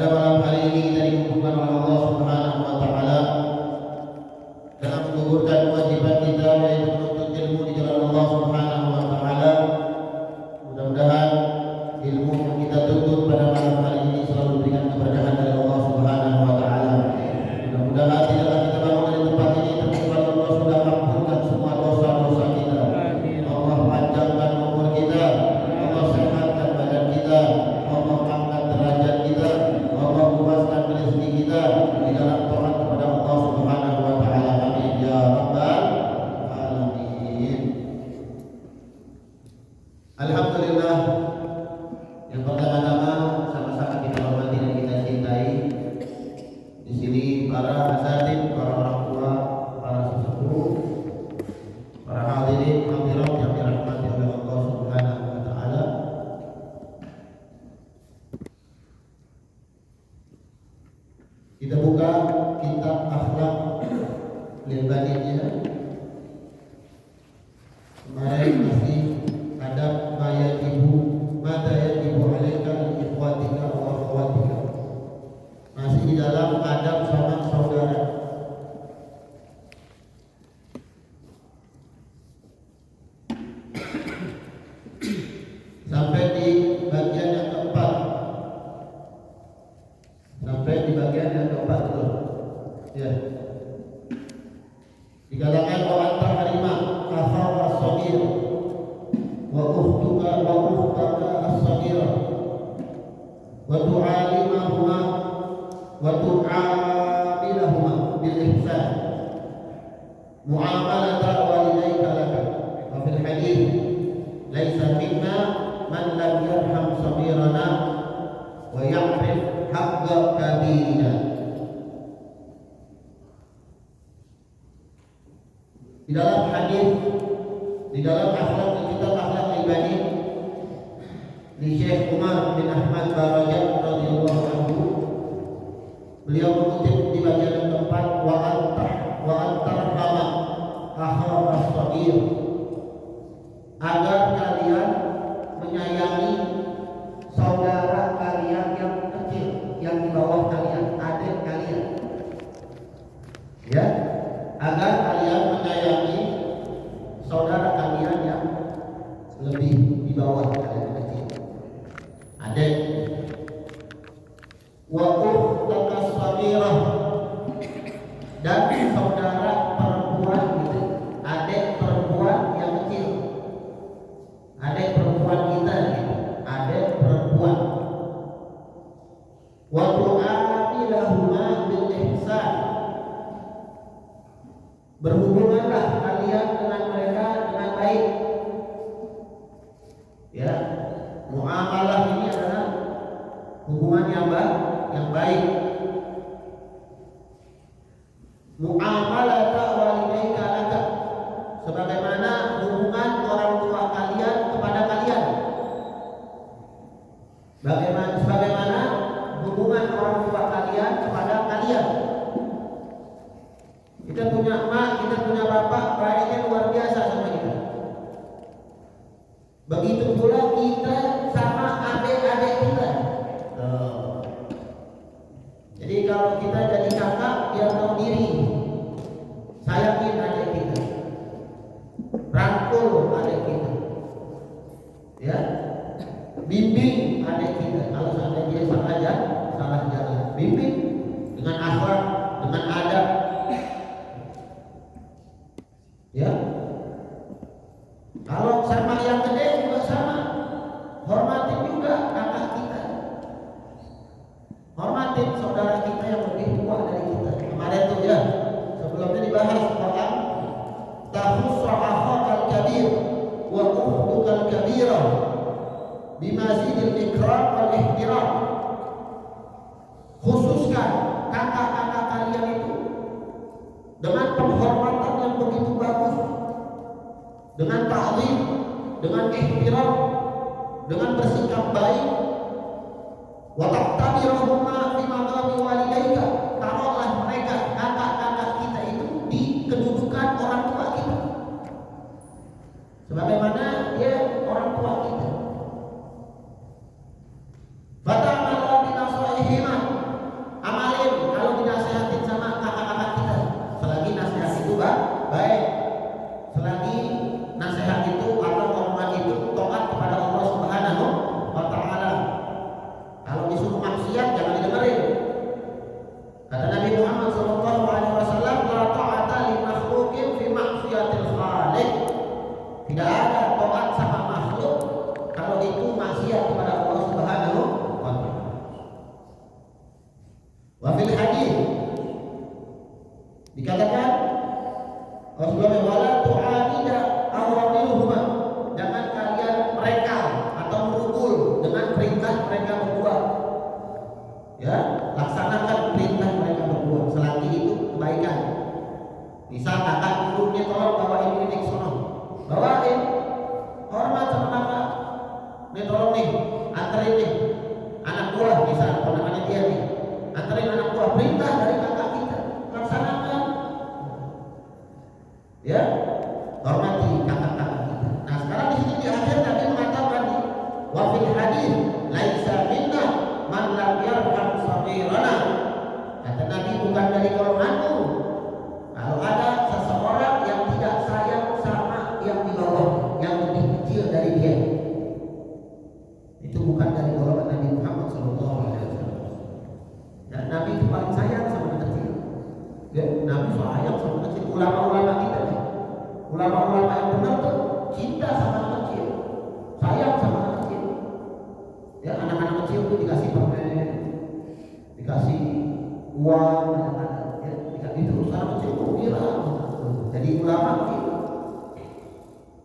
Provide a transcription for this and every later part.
Pada malam hari ini kita dikumpulkan oleh Allah Subhanahu wa taala dalam menggugurkan kewajiban kita yaitu menuntut ilmu di jalan Allah Subhanahu wa taala. Mudah-mudahan ilmu yang kita tuntut pada malam hari ini selalu diberikan keberkahan dari Allah Subhanahu wa taala. Mudah-mudahan tidaklah kita bangun dari tempat ini terkecuali Allah sudah ampunkan semua dosa-dosa kita. Allah panjangkan umur kita, Allah sehatkan badan kita, Allah angkat derajat kita, Allah luaskan rezeki kita di dalam taat kepada Allah Subhanahu wa taala. Amin ya rabbal alamin. Alhamdulillah, yang pertama-tama sama-sama kita hormati dan kita cintai di sini para asatidz, para orang tua, para sesepuh, para hadirin hadirat yang dirahmati oleh Allah Subhanahu wa taala. Kita buka kitab akhlak Al-Baninya. Kemarin masih adab mata yajibu alaika ikhwatika wa akhwatika. Masih di dalam adab sama saudara. Sampai di bagian yang keempat. Betul. Ya. Dikatakan wa anta harima akhar as-saghir wa ukhtuka wa ukhtaka as-saghira wa tu'alimahuma wa tu'amilahuma bil ihsan mu'amalata walidayka laka. Wa fil hadits laisa minna man lam yarham saghirana wa ya'rif haqqa kabirina. Di dalam hadis, di dalam akhlak, kitab akhlak Al-Bani di Syekh Umar bin Ahmad Barajat radhiyallahu anhu, beliau mengutip di bagian yang keempat wa antarhama akhar as-saghir, agar kalian menyayangi saudara kalian yang kecil, yang di bawah kalian, adik kalian. Ya, agar kalian menyayangi saudara kalian yang lebih di bawah kalian kecil, adik. Wa ukhtaka as-saghirah, dan saudara perempuan kita, adik perempuan yang kecil, adik perempuan kita gitu, adik perempuan. Wa tu'amilahuma bil ihsan, berhubunganlah kalian dengan mereka dengan baik. Ya, muamalah ini adalah hubungan yang baik. Muamalata walidayka laka, sebagaimana hubungan orang tua kalian kepada kalian. Sebagaimana hubungan orang tua kalian kepada kalian. Kita punya emak, kita punya bapak, baiknya luar biasa sama kita. Begitu pula kita sama adik-adik kita. Jadi kalau kita jadi kakak, dia tahu diri, sayangin adik kita, rangkul adik kita, ya, bimbing adik kita. Kalau seandainya dia salah jalan, bimbing dengan akhlak, dengan adab. Ya, kalau sama yang gede juga sama, hormatin juga kakak kita, hormatin saudara kita yang lebih tua dari kita. Kemarin tuh ya, sebelumnya dibahas tentang tahus akhakal kabir wa ukhdukal kabira bimazidil ikram wal ihtiram. Khususkan kakak-kakak kalian itu dengan penghormatan yang begitu bagus, dengan ta'zim, dengan ihtiram, dengan bersikap baik. Wa taqtabirahuma fi maqami walidayka, taruhlah mereka kakak-kakak kita itu di kedudukan orang tua kita, sebagaimana dia orang tua kita. Fata'amala bi nasaihima, Wa fil hadis dikatakan Rasulullah wala tu'anida awamiluhuma, jangan kalian mereka atau merukul dengan perintah mereka berdua. Ya, laksanakan perintah mereka berdua selagi itu kebaikan. Misal kakak gurunya tolong bawain ini ke sono, bawain, hormat sama kakak, nih tolong nih, anterin nih anak buah, misal ponakannya dia nih, anterin anak buah, perintah dari kakak kita, laksanakan. Ya, hormati kakak-kakak kita. Nah sekarang di sini di akhir Nabi mengatakan wa fil hadis laisa minna man lam yarham saghirana. Kata Nabi, bukan dari golonganku kalau ada seseorang yang tidak sayang sama yang di bawah, yang lebih kecil dari dia. Itu bukan dari golongan Nabi Muhammad SAW. Dan Nabi itu paling sayang sama anak kecil. Ya, Nabi sayang sama anak kecil. Ulama-ulama kita nih, ulama-ulama yang benar tuh cinta sama anak kecil, sayang sama anak kecil. Ya, anak-anak kecil tuh dikasih permen, dikasih uang, ya, dikasih terus anak kecil tuh bilang. Jadi ulama gitu.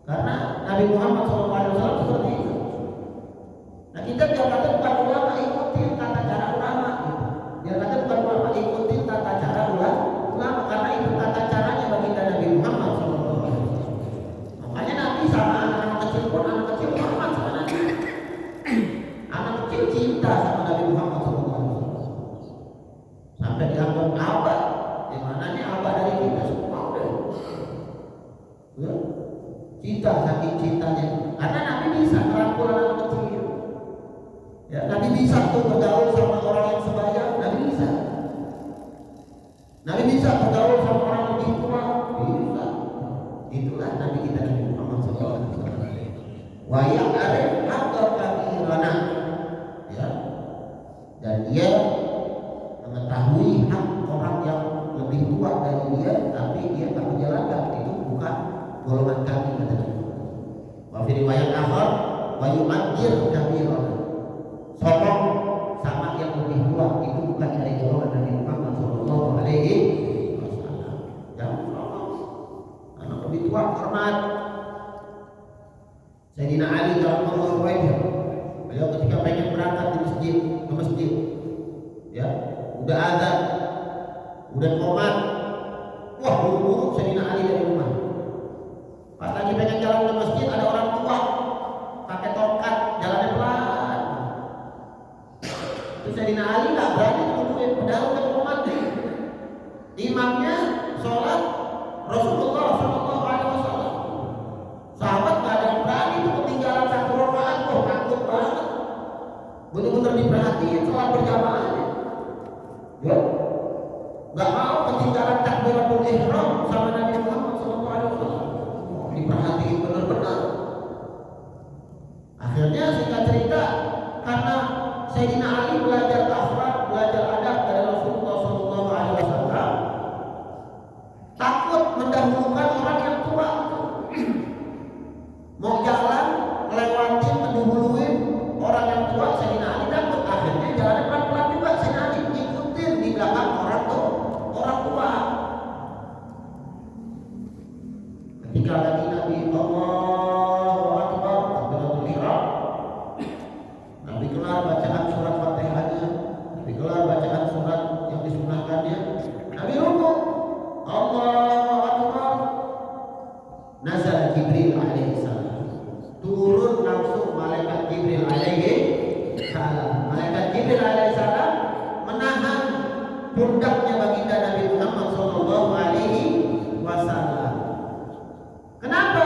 Karena Nabi Muhammad SAW seperti itu. Nah kita biar kata bukan ulama, ikutin tata cara ulama gitu. Biar kata bukan ulama, ikutin tata cara ulama, karena itu tata caranya baginda Nabi Muhammad SAW. Makanya Nabi sama anak kecil pun, anak kecil hormat sama Nabi. Anak kecil cinta sama Nabi Muhammad SAW. Sampai dianggap abah, di mananya abah dari kita semua udah. Ya? Cinta, saking cintanya. Karena Nabi bisa merangkul anak kecil. Ya, Nabi bisa tuh bergaul sama orang yang sebaya, Nabi bisa. Nabi bisa bergaul sama orang lebih tua, bisa. Itulah Nabi kita Nabi Muhammad SAW. Wa ya'rif haqqa kabirana. Ya. Dan dia mengetahui hak orang yang lebih tua dari dia, tapi dia tak menjalankan. Itu bukan golongan kami, kata Nabi. Wa fi riwayat akhar wa yu'addir kabirana. Sokong sama yang lebih tua, itu bukan dari golongan Nabi Muhammad SAW. Jangan sokong, anak lebih tua hormat. Sayyidina Ali radhiyallahu anhu, beliau ketika pengen berangkat ke masjid, ya, udah azan, udah qomat, wah buru-buru Sayyidina Ali dari rumah. Pas lagi pengen jalan ke masjid, ada orang tua pakai tongkat, jalannya pelan. Itu Sayyidina Ali nggak berani nungguin, padahal udah qomat nih. Imamnya sholat Rasulullah SAW. Sahabat nggak ada yang berani tuh ketinggalan satu rakaat, kok takut banget. Bener-bener diperhatiin sholat berjamaahnya. Ya, nggak mau ketinggalan takbiratul ihram sama Nabi Muhammad SAW. Diperhatiin benar-benar. Akhirnya singkat cerita, karena Sayyidina Ali belajar akhlak, belajar adab dari Rasulullah SAW, takut mendahulukan orang yang tua. Mau jalan, ngelewatin, mendahuluin orang yang tua, Sayyidina Ali takut. Akhirnya jalannya pelan-pelan juga, Sayyidina Ali ngikutin di belakang orang tua. Ketika lagi Nabi Allahu Akbar, takbiratul ihram, Nabi kelar bacaan surat Fatihahnya, Nabi kelar bacaan surat yang disunahkannya, Nabi ruku, Allahu Akbar, nazal Jibril alaihi salam, turun langsung malaikat Jibril alaihi salam. Malaikat Jibril alaihi salam menahan pundaknya baginda Nabi Muhammad sallallahu alaihi wasallam. Kenapa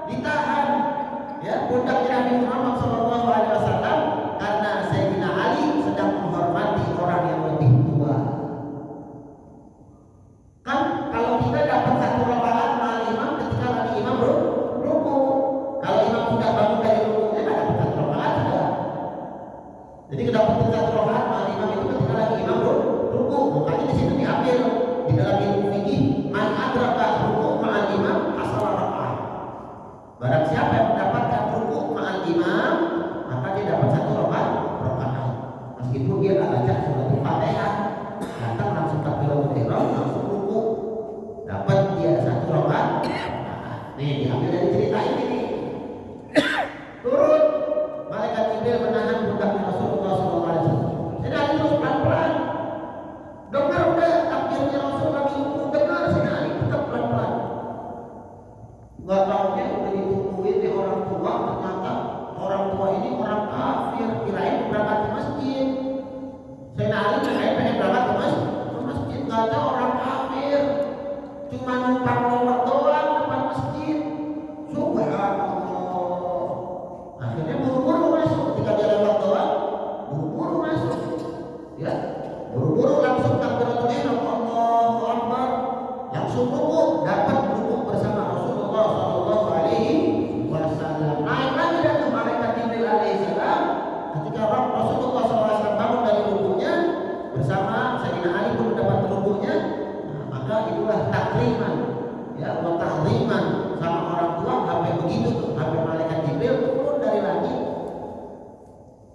ditahan ya pundaknya Nabi Muhammad sallallahu alaihi wasallam? Karena Sayyidina Ali sedang menghormati orang yang lebih tua. Kan kalau kita dapat satu rakaat ma'al imam ketika lagi imam ruku, kalau imam sudah bangun dari rukunya nggak dapat satu rakaat sudah. Jadi kedapatan satu rakaat ma'al imam itu ketika lagi imam ruku. Makanya di situ diambil di dalam ilmu fikih man adraka buru-buru langsung takbiratul ihram, Allahu Akbar, langsung rukuk, dapat rukuk bersama Rasulullah Shallallahu Alaihi Wasallam. Naik lagi dari malaikat Jibril alaihissalam. Ketika Rasulullah SAW bangun dari rukuknya bersama Sayyidina Ali pun mendapat rukuknya, maka itulah takriman, ya, wa ta'ziman sama orang tua. Sampai begitu tuh, sampai malaikat Jibril turun dari langit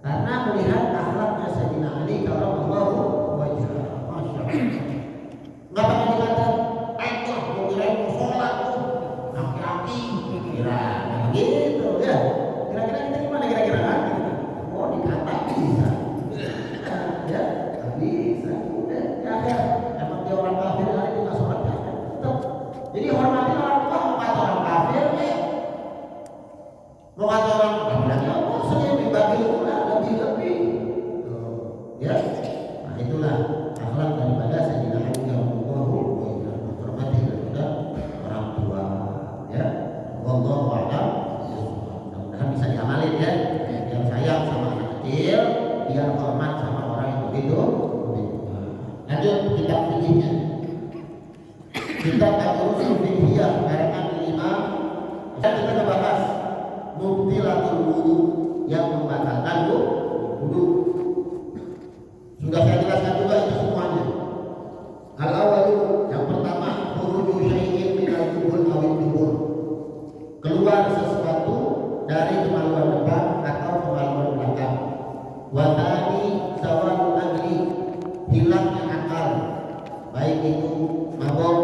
karena melihat akhlaknya Sayyidina Ali karramallahu wajhahu. Masya Allah. Nggak pakai dikata, mau kirain mau sholat tuh, laki-laki, kira gitu ya. Kira-kira kita gimana kira-kira? Oh dikata bisa, ya nggak bisa. Udah, ya emang dia orang kafir kali itu nggak sholat ya. Jadi hormati orang tua, mau kata orang kafir, mau kata orang kafir, ya mau saya dibagi lebih, ya. Nah itulah akhlak daripada Sayyidina Ali radhiyallahu anhu, menghormati daripada orang tua, ya. Wallahu a'lam. Mudah-mudahan bisa diamalin ya. Biar sayang sama anak kecil, biar hormat sama orang yang begitu. Lanjut kitab fikihnya. Kitab Al-Usul Fiqhiyah karangan Imam. Kita membahas mubtilatul wudu, yang membatalkan wudu. Sudah saya jelaskan juga itu semuanya. Al-awwalu, yang pertama, khuruju syai'in minal dubur awil dubur, keluar sesuatu dari kemaluan depan atau kemaluan belakang. Wa tsani zawalul aqli, hilangnya akal, baik itu mabok,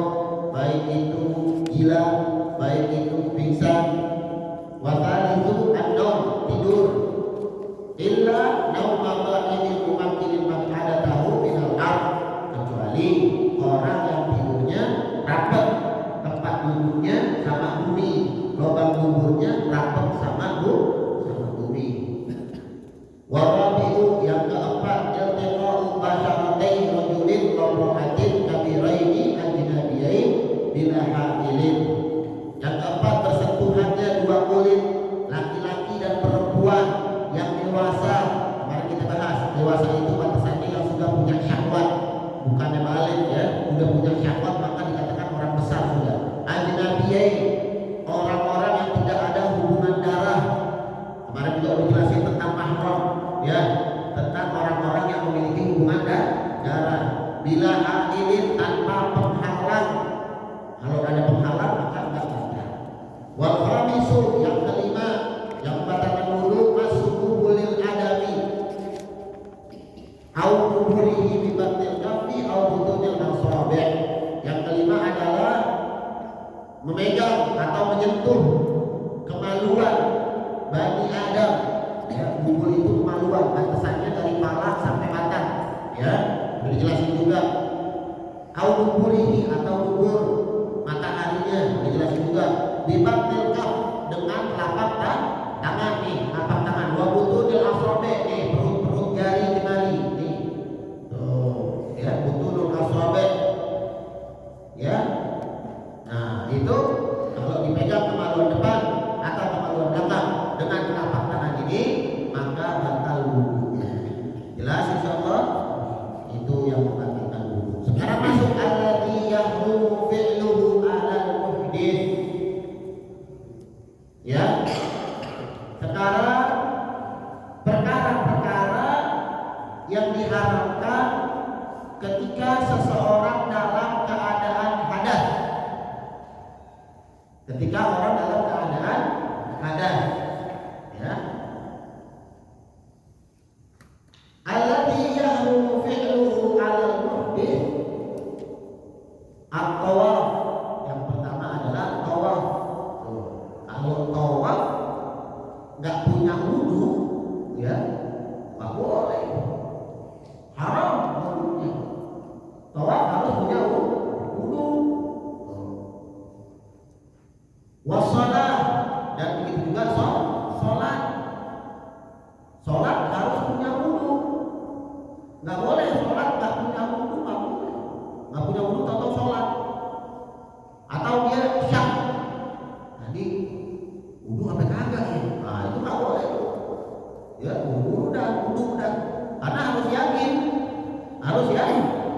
baik itu gila, baik itu pingsan. Wa tsalitsu an-naum, tidur, illa nauma qa'idin mumakkinin man adatahu minal ard, kecuali orang yang tidurnya rapat, tempat duduknya sama bumi, lubang kuburnya rapat sama bumi. Wa rabi'u, yang keempat, iltiqa'u basyaratain rajulin qawratin kabiraini ajnabiyain bila ha'ilin, yang keempat, bersentuhannya dua kulit laki-laki dan perempuan yang dewasa. Kemarin kita bahas, dewasa itu batasannya yang sudah punya syahwat, bukannya balik ya, sudah punya syahwat maka dikatakan orang besar sudah. Ajnabiyain, orang-orang yang tidak ada hubungan darah. Kemarin juga udah jelasin tentang mahram ya, tentang orang-orang yang memiliki hubungan darah. Bila ha'ilin, tanpa penghalang. Kalau ada penghalang maka enggak ada. Wal khamisu, yang kelima, yang membatalkan wudu, masuku lil adami au kuburihi bi batnil kaffi au butunil asabi'. Yang kelima adalah memegang atau menyentuh kemaluan Bani Adam, ya. Bubur itu kemaluan, batasannya dari kepala sampai mata, ya. Sudah dijelasin juga. Au kuburihi, atau bubur mataharinya, dijelasin juga. Bi batnil kaf, dengan telapak tangan nih, telapak tangan. Wa butunil asabi', nih, perut jari jemari nih. Tuh, ya, butunul asabi', ya. Nah, itu kalau dipegang kemaluan depan atau kemaluan belakang dengan telapak tangan ini, maka batal wudunya. Jelas insyaallah? Itu yang membatalkan wudu. Sekarang masuk alladzi yahrumu fi'luhu 'alal muhdits. Ya. Sekarang perkara-perkara yang diharamkan ketika seseorang dalam keadaan hadas. Ketika orang dalam keadaan hadas, ya. Alladzi yahrumu fi'luhu 'alal muhdits at-tawaf. Yang pertama adalah tawaf. Kalau tawaf nggak punya wudu, ya nggak boleh, haram wudunya. Tawaf harus punya wudu. Wassalah, dan begitu juga sholat.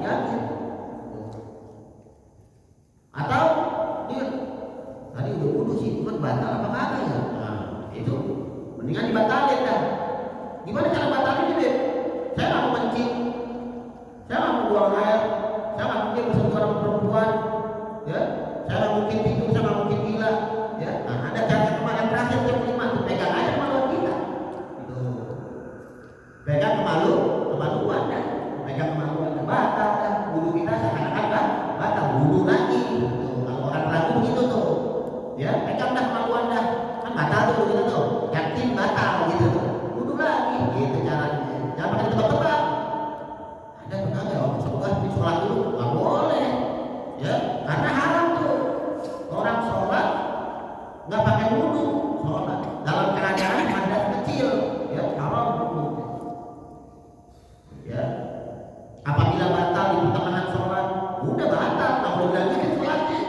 yakin. Atau dia tadi udah wudu sih, kan batal apa kagak ya? Nah, itu mendingan dibatalin dah. Gimana cara batalin ini? Saya nggak mau kencing, saya nggak mau buang air, saya nggak mungkin bersentuhan sama perempuan, ya, saya nggak mungkin tidur, saya nggak mungkin gila, ya. Nah, ada cara kemarin terakhir yang kelima tuh, pegang aja kemaluan kita, tuh, pegang kemaluan dah, pegang kemaluan dah, batal dah, wudu kita seakan-akan dah, batal wudu lagi, tuh. Kalau orang ragu gitu tuh, ya, pegang dah kemaluan dah, kan batal tuh gitu tuh, yakin batal gitu tuh, wudu lagi, gitu caranya. Jangan pakai tebak-tebak. Ada benar ya orang sholat dulu nggak boleh, ya, karena haram tuh orang sholat nggak pakai wudu, sholat dalam keadaan hadas kecil, ya, haram wudu, ya. Apabila batal di pertengahan sholat, udah batal, nggak boleh dilanjutin sholatnya.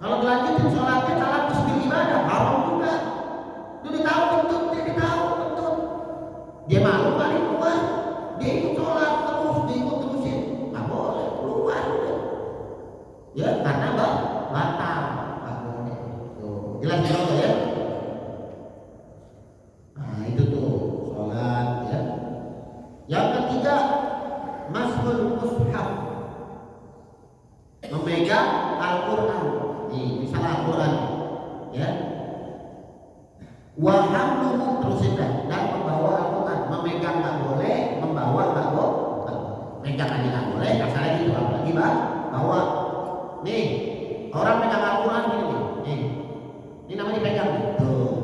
Kalau dilanjutin sholatnya salah terus ibadah, haram juga. Dia tahu betul, dia malu kali keluar, dia ikut sholat terus, dia ikut terusin, nggak boleh keluar udah, ya, karena batal, nggak boleh. Tuh, jelas ya? Nah itu tuh sholat, ya. Yang ketiga, mashul mushaf, memegang Al-Quran, misalnya Al-Quran, ya. Wahamluhu terusin dan membawa Al-Quran, memegang nggak boleh, membawa nggak boleh, megang aja nggak boleh, asalnya gitu, apalagi bawa. Nih orang megang Al-Quran gini nih, ini namanya dipegang nih, tuh,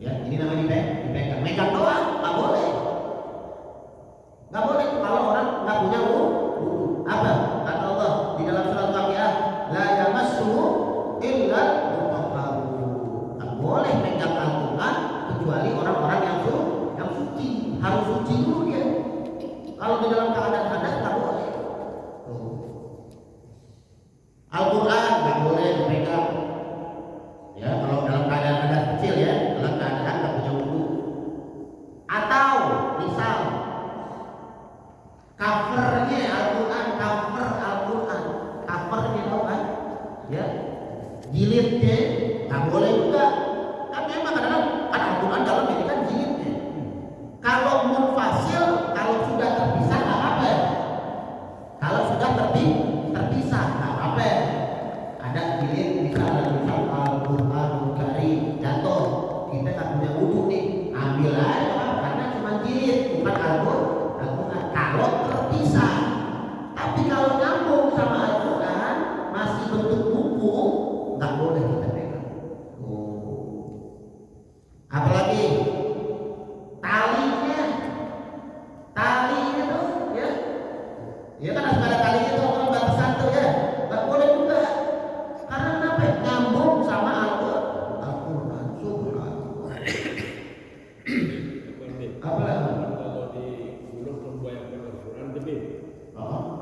ya, ini namanya dipegang, megang doang nggak boleh, kalau orang nggak punya wudu. Apa kata Allah di dalam surat Al-Waqiah, la yamassuhu illa boleh pegang Al-Quran kecuali orang-orang yang suci, harus suci dulu dia. Kalau di dalam keadaan hadas tak boleh. Al-Quran nggak boleh dipegang, ya, kalau dalam keadaan hadas kecil, ya, dalam keadaan nggak punya wudu. Atau misal covernya Al-Quran, covernya tahu kan, ya, jilidnya nggak boleh juga. Memang kadang-kadang kan Al-Quran dalam ini kan jilidnya. Kalau munfasil, kalau sudah terpisah nggak apa ya? Kalau sudah terpisah nggak apa ya? Ada jilid misalnya Al-Quranul Karim jatuh, kita nggak punya wudu nih, ambil aja karena cuma jilid, bukan Al-Quran. Kalau terpisah, tapi kalau nyambung sama Al-Quran masih bentuk buku, nggak boleh kita pegang. Apalagi talinya tuh, ya, ya kan harus ada talinya tuh, kalau batasan tuh, ya, nggak boleh juga, karena kenapa? Nyambung sama Al-Quran. Subhanallah. Apalagi kalau di bulog membayangkan Al-Quran lebih.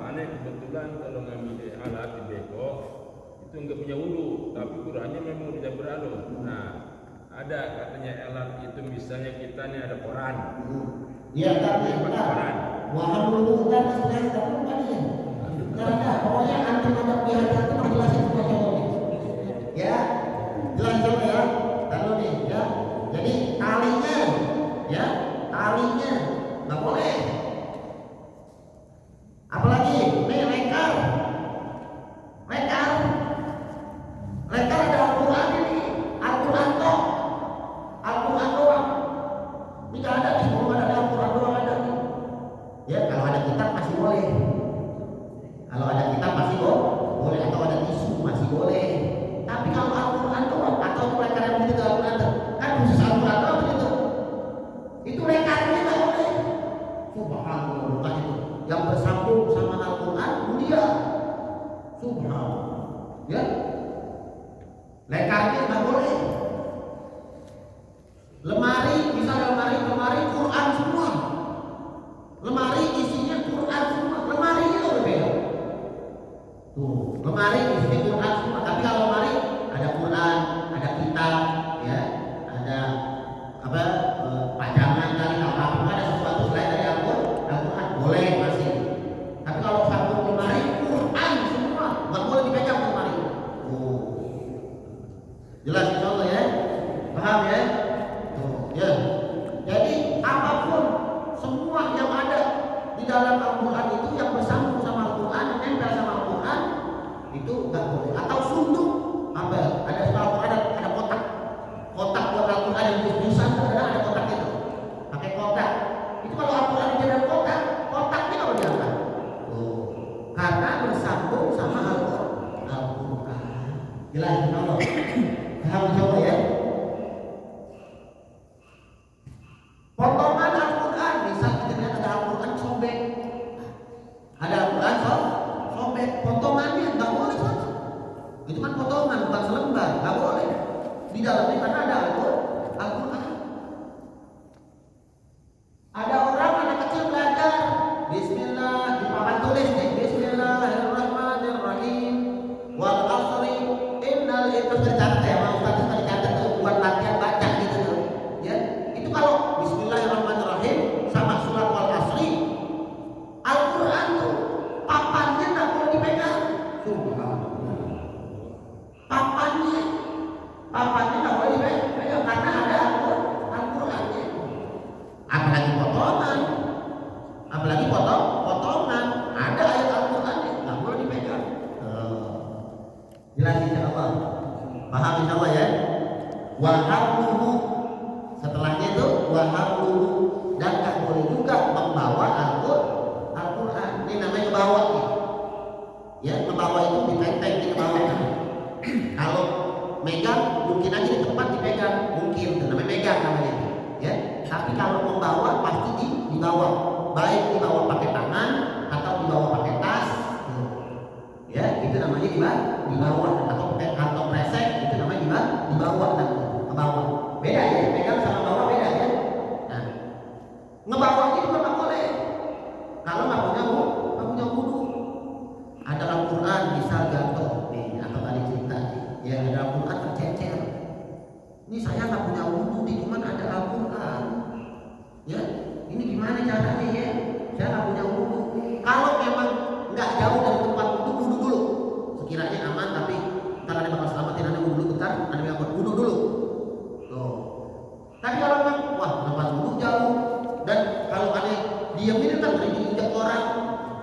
Aneh kebetulan kalau ngambil alat di beko itu nggak punya wudu, tapi Qurannya memang tidak beralur. Nah, ada katanya alat itu misalnya kita nih ada koran. Iya, tapi koran. Waham dulu kan sudah tahu kan ya. Karena pokoknya antum ada pihak itu menjelaskan semua cowoknya. Ya, jelas ya. Tahu nih, ya. Jadi talinya, ya, talinya nggak boleh. Apalagi nih lekar ada Al-Quran ini, Al-Quran toh. Al-Quran doang. Tidak ada di semua ada Al-Quran doang ada. Ya, kalau ada kitab masih boleh. Kalau ada kitab masih boleh, atau ada tisu masih boleh. Tapi kalau Al-Quran doang atau lekar yang begitu Al-Quran kan khusus Al-Quran doang begitu. Itu lekarnya nggak boleh. Subhanallah, bukan itu. Yang bersambung sama Al-Quran mulia. Subhanallah. Ya. Lekarnya nggak boleh. Lemari, misalnya lemari Quran semua. Lemari isinya Quran semua. Lemarinya udah beda. Tuh, lemari isinya Quran semua. Tapi kalau lemari ada Quran, ada kitab, ya, ada pajangan kali, kalau ada sesuatu selain dari Al-Quran boleh masih. Wahamluhu, setelahnya itu wahamluhu, dan nggak boleh juga membawa Al-Quran. Ini namanya ngebawa nih. Ya, ngebawa itu ditenteng di ngebawa. Kalau megang mungkin aja di tempat dipegang, mungkin itu namanya megang namanya. Ya, tapi kalau membawa pasti dibawa, baik dibawa pakai tangan atau dibawa pakai tas. Ya, itu namanya dibawa, atau pakai kantong kresek, itu namanya dibawa namanya. Ngebawa beda ya, pegang sama bawa beda ya. Nah, ngebawa itu nggak boleh kalau nggak punya wudu. Ada Al-Quran bisa jatuh nih, atau tadi cerita ya, ada Al-Quran tercecer. Ini saya nggak punya wudu nih, cuman ada Al-Quran. Ya, ini gimana caranya ya? Saya nggak punya wudu. Kalau memang nggak jauh dari tempat wudu dulu. Sekiranya aman, tapi ntar ada bakal selamatin anda wudu bentar, anda bilang wudu dulu. Tapi kalau memang tempat wudu jauh, dan kalau ada diam ini kan ngeri diinjak orang,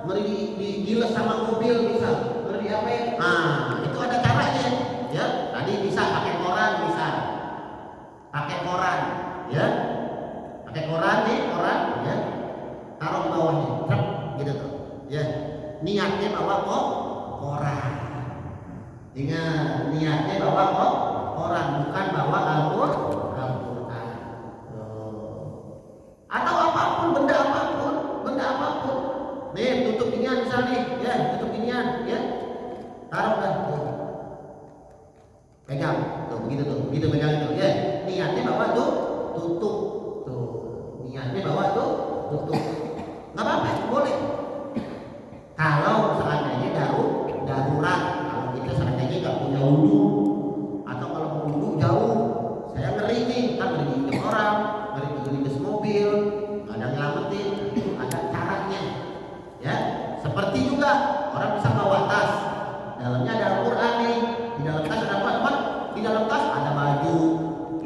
ngeri digiles sama mobil misal, ngeri apa ya? Nah, itu ada caranya. Ya, tadi bisa pakai koran, bisa pakai koran, ya, pakai koran nih, koran, ya, taruh di bawahnya, truk, gitu tuh, ya. Niatnya bawa koran. Ingat, niatnya bawa koran, bukan bawa Al-Quran. Atau apapun, benda apapun. Nih, tutup inian misal nih, ya, tutup inian, ya. Taruh dah, tuh. Pegang, tuh, begitu pegang itu, ya. Niatnya bawa tuh, tutup, tuh. Niatnya bawa tuh, tutup. Nggak apa-apa, boleh. Kalau seandainya darurat, kalau kita seandainya nggak punya wudu, atau kalau wudu jauh, saya ngeri nih, kan ngeri diinjak orang, ngeri ke mobil, nggak ada nyelamatin, itu ada caranya. Ya, seperti juga orang bisa bawa tas, dalamnya ada Al-Quran nih, di dalam tas ada apa teman? Di dalam tas ada baju,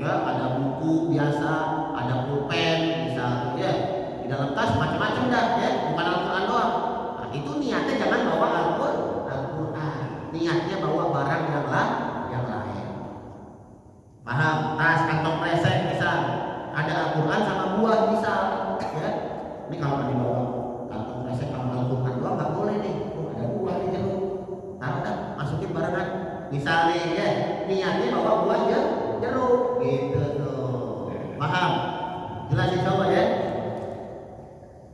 ya, ada buku biasa, ada pulpen, bisa, ya, di dalam tas macam-macam dah, ya, bukan Al-Quran doang. Nah, itu niatnya jangan bawa Al-Quran, niatnya bawa barang yang lain. Paham? Tas, kantong kresek bisa, ada Al-Quran sama buah bisa, ya. Ini kalau mau dibawa kantong kresek sama Al-Quran doang nggak boleh nih. Ada buah di jeruk, taruh dah, masukin barengan. Misalnya, ya, niatnya bawa buah jeruk, gitu tuh. Paham? Jelasin coba ya.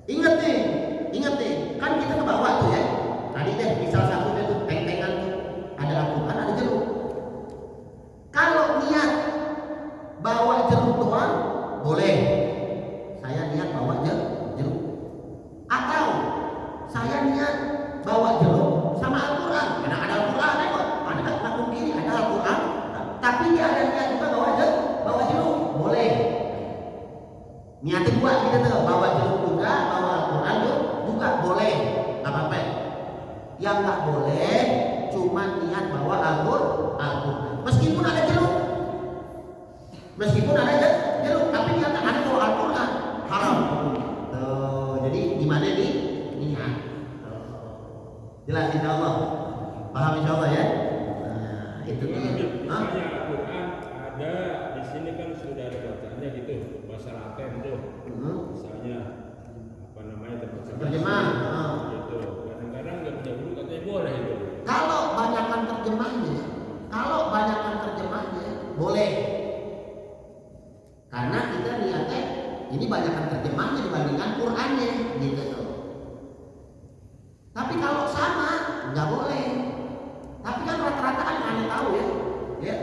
Ingat nih, kan kita ke bawah tuh ya. Tadi deh, misal satunya tuh tentengan tuh, ada Al-Quran, ada jeruk. Kalau niat bawa jeruk doang, boleh. Saya niat bawa jeruk. Atau saya niat bawa jeruk sama Al-Quran. Karena ada Al-Quran ya kok. Ada ngaku diri ada Al-Quran. Tapi dia ada niat juga bawa jeruk. Boleh. Niatnya dua gitu tuh, bawa jeruk juga, bawa Al-Quran juga boleh. Gak apa-apa. Yang nggak boleh cuma niat bawa Al-Quran. Meskipun ada jeruk, tapi niatnya ada bawa Al-Quran, haram. Jadi gimana nih? Niat. Jelas insyaallah. Paham insyaallah ya? Nah, itu dia. Misalnya Al-Quran ada di sini kan sudah ada bacaannya gitu, bahasa Latin tuh. Misalnya apa namanya terjemah. Gitu. Kadang-kadang nggak punya guru katanya boleh itu. Kalau banyakkan terjemahnya, boleh. Karena kita niatnya ini banyakkan terjemahnya dibandingkan Qur'annya, gitu tuh. Tapi kalau sama, nggak boleh. Tapi kan rata-rata kan aneh tahu ya.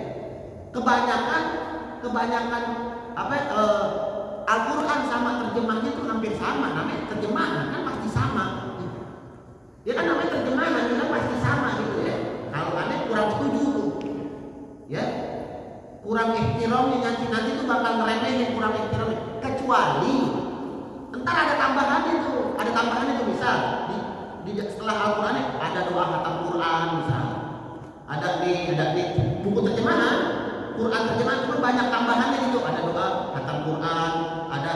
Kebanyakan Al-Quran sama terjemahnya itu hampir sama. Namanya terjemahan kan pasti sama. Ya kan namanya terjemahan kan pasti sama gitu ya. Kalau aneh kurang setuju tuh, ya. Kurang ihtiramnya nanti tuh bakal ngeremehin kurang ihtiramnya. Kecuali entar ada tambahannya tuh misal setelah Al-Quran ada doa khatam Quran misal. Ada nih buku terjemahan, Quran terjemahan cuma banyak tambahannya gitu. Ada doa khatam Quran, ada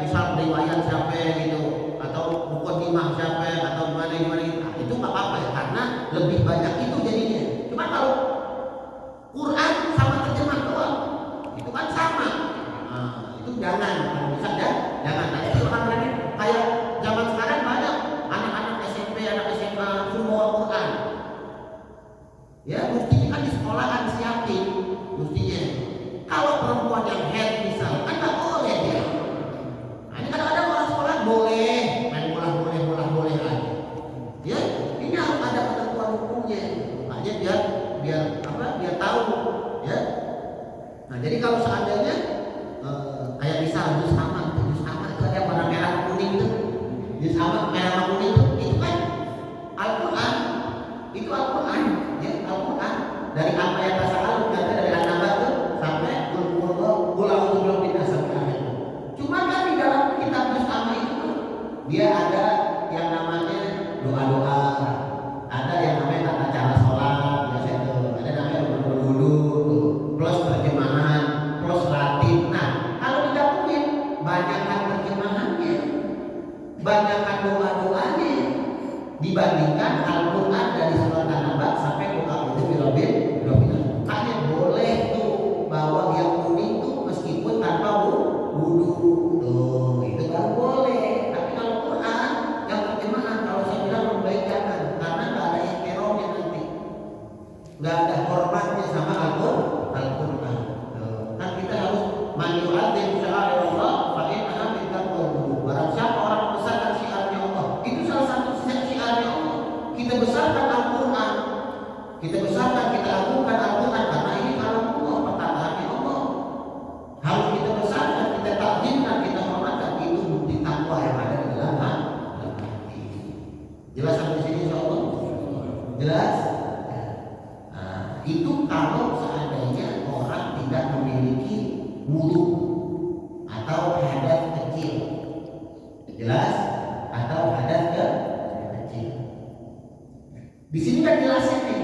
misal riwayat siapa gitu, atau mukadimah siapa, atau gimana gitu. Nah, itu nggak apa-apa ya, karena lebih banyak itu jadinya. Cuma kalau Quran sama terjemah doang, jadi kalau seandainya kayak misal jus sama itu ada warna merah kuning tuh, jus sama merah sama kuning tuh, itu kan Al-Quran, itu Al-Quran, ya Al-Quran dari apa yang tasawuf dari An-Naba tuh sampai pulau belum pindah sampai akhir. Cuma kan di dalam kitab jus sama itu tuh dia ada yang namanya doa-doa, ada yang namanya tata cara sholat, biasa itu, ada namanya wudhu tuh, plus terjemahan, plus latin. Nah, kalau digabungin banyakkan terjemahannya, banyakkan doa-doanya dibandingkan Al-Quran dari surat An-Naba sampai doa birabbil alamin. Hanya boleh tuh bawa yang kuning tuh meskipun tanpa wudhu tuh, itu baru boleh. Tapi kalau Quran yang terjemahan, kalau saya bilang lebih baik jangan, karena nggak ada ihtiramnya nanti, nggak ada hormatnya sama Al-Quran. Kan kita harus menyu'adzim sya'airallah fa innaha min taqwal qulub. Barang siapa orang membesarkan syiarnya Allah, itu salah satu syiarnya Allah. Kita besarkan Al-Quran, kita besarkan, kita agungkan Al-Quran karena ini kalam Allah, perkataannya Allah. Harus kita besarkan, kita takzimkan, kita hormatkan. Itu bukti takwa yang ada di dalam hati. Jelas sampai sini insyaallah? Jelas? Nah, itu kalau seandainya orang tidak memiliki wudu atau hadas kecil. Jelas? Atau hadas kecil. Di sini kan jelasin nih,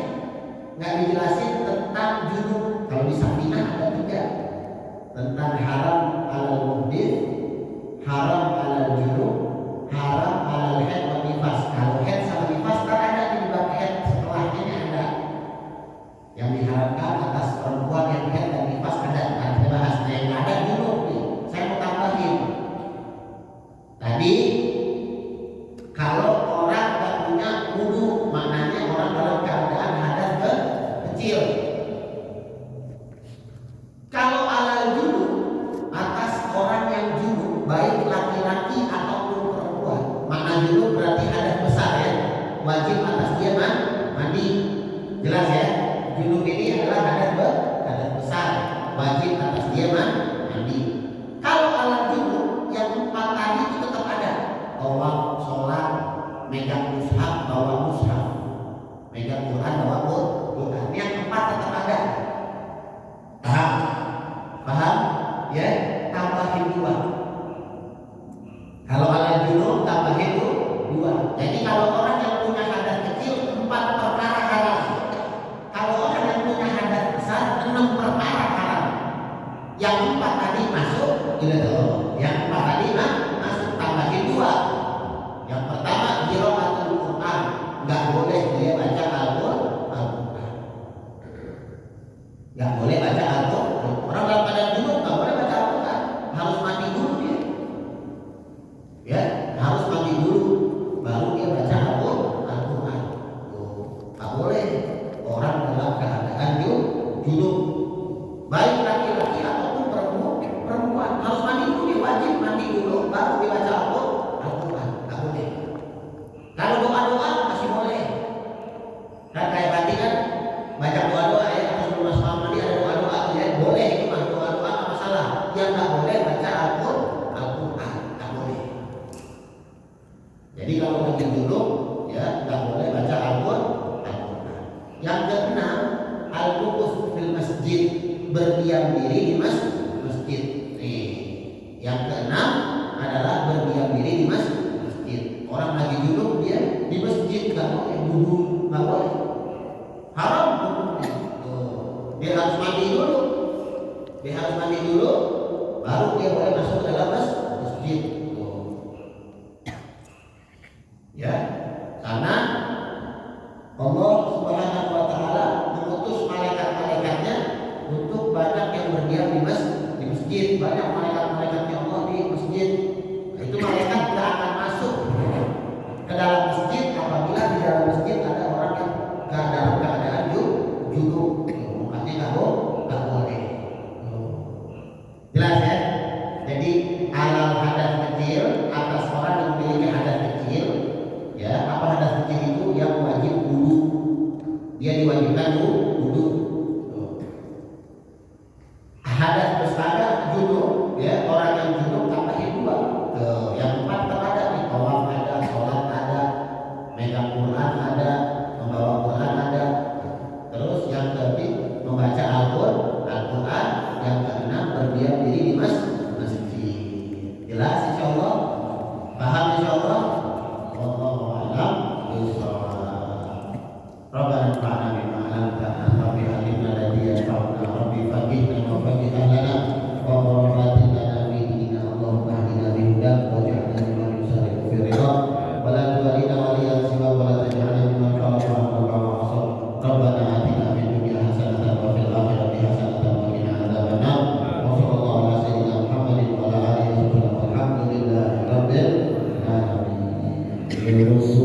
nggak dijelasin tentang junub. Kalau di Safinah ada 3, tentang haram alal muhdits, haram alal junub, haram alal haid wa nifas. Kalau haid sama nifas kan ada di bab haid, setelahnya ada yang diharamkan atas perempuan yang haid dan nifas, ada kan kita bahas. Nah, yang ada junub nih, saya mau tambahin tadi. Kalau orang nggak punya wudu, maknanya orang dalam keadaan hadas kecil. Kalau alal junub, atas orang yang junub, baik laki-laki ataupun perempuan. Makna junub berarti hadas besar ya, wajib atas dia mandi. Jelas ya? Junub ini adalah hadas besar, wajib atas dia mandi. Kalau alal junub yang 4 tadi itu tetap ada. Tawaf, sholat, megang mushaf, bawa mushaf, megang Quran, bawa Quran. Yang 4 tetap ada. Paham? Paham? Ya, tambahin 2. Kalau alal junub tambahin 2. Jadi kalau orang yang punya hadas kecil 4 perkara haram. Kalau orang yang punya hadas besar 6 perkara haram. Yang 4 tadi masuk, gitu. Yang 4 tadi masuk, tambahin 2. Yang pertama qiraatul Quran, nggak boleh dia baca Al-Quran, nggak boleh baca Al-Quran. Orang dalam keadaan junub nggak boleh baca Al-Quran, harus mandi dulu dia, ya harus mandi dulu baru dia baca Al-Quran. Nggak boleh orang dalam keadaan junub, baik laki-laki ataupun perempuan, harus mandi dulu, dia wajib mandi dulu baru dibaca Al-Quran. Nggak boleh. Kalau doa-doa masih boleh. Kan kayak tadi kan baca doa-doa ya, atau sebelum masuk kamar mandi ada doa-doa ya, boleh itu mah, doa-doa nggak masalah. Yang nggak boleh baca Al-Quran, nggak boleh. Jadi kalau lagi dulu ya nggak boleh baca Al-Quran. Yang keenam, al-wuquf fil masjid, berdiam diri di masjid. Nih, yang keenam adalah berdiam diri di masjid. Orang lagi junub dia di masjid nggak boleh wudu, nggak boleh, haram hukumnya. Dia harus mandi dulu, baru dia boleh masuk ke dalam masjid. Ya, karena Allah Subhanahu wa Ta'ala mengutus malaikat-malaikatnya untuk banyak yang berdiam di masjid. Banyak malaikat-malaikatnya Allah di masjid. Nah, itu malaikat tidak akan masuk ke dalam masjid apabila di dalam masjid ada orang yang dalam keadaan junub. Makanya nggak boleh. Jelas ya? Jadi alal hadas kecil, atas orang yang memiliki hadas kecil, ya apa hadas kecil itu yang wajib wudu, dia diwajibkan wudu. Hadas jurus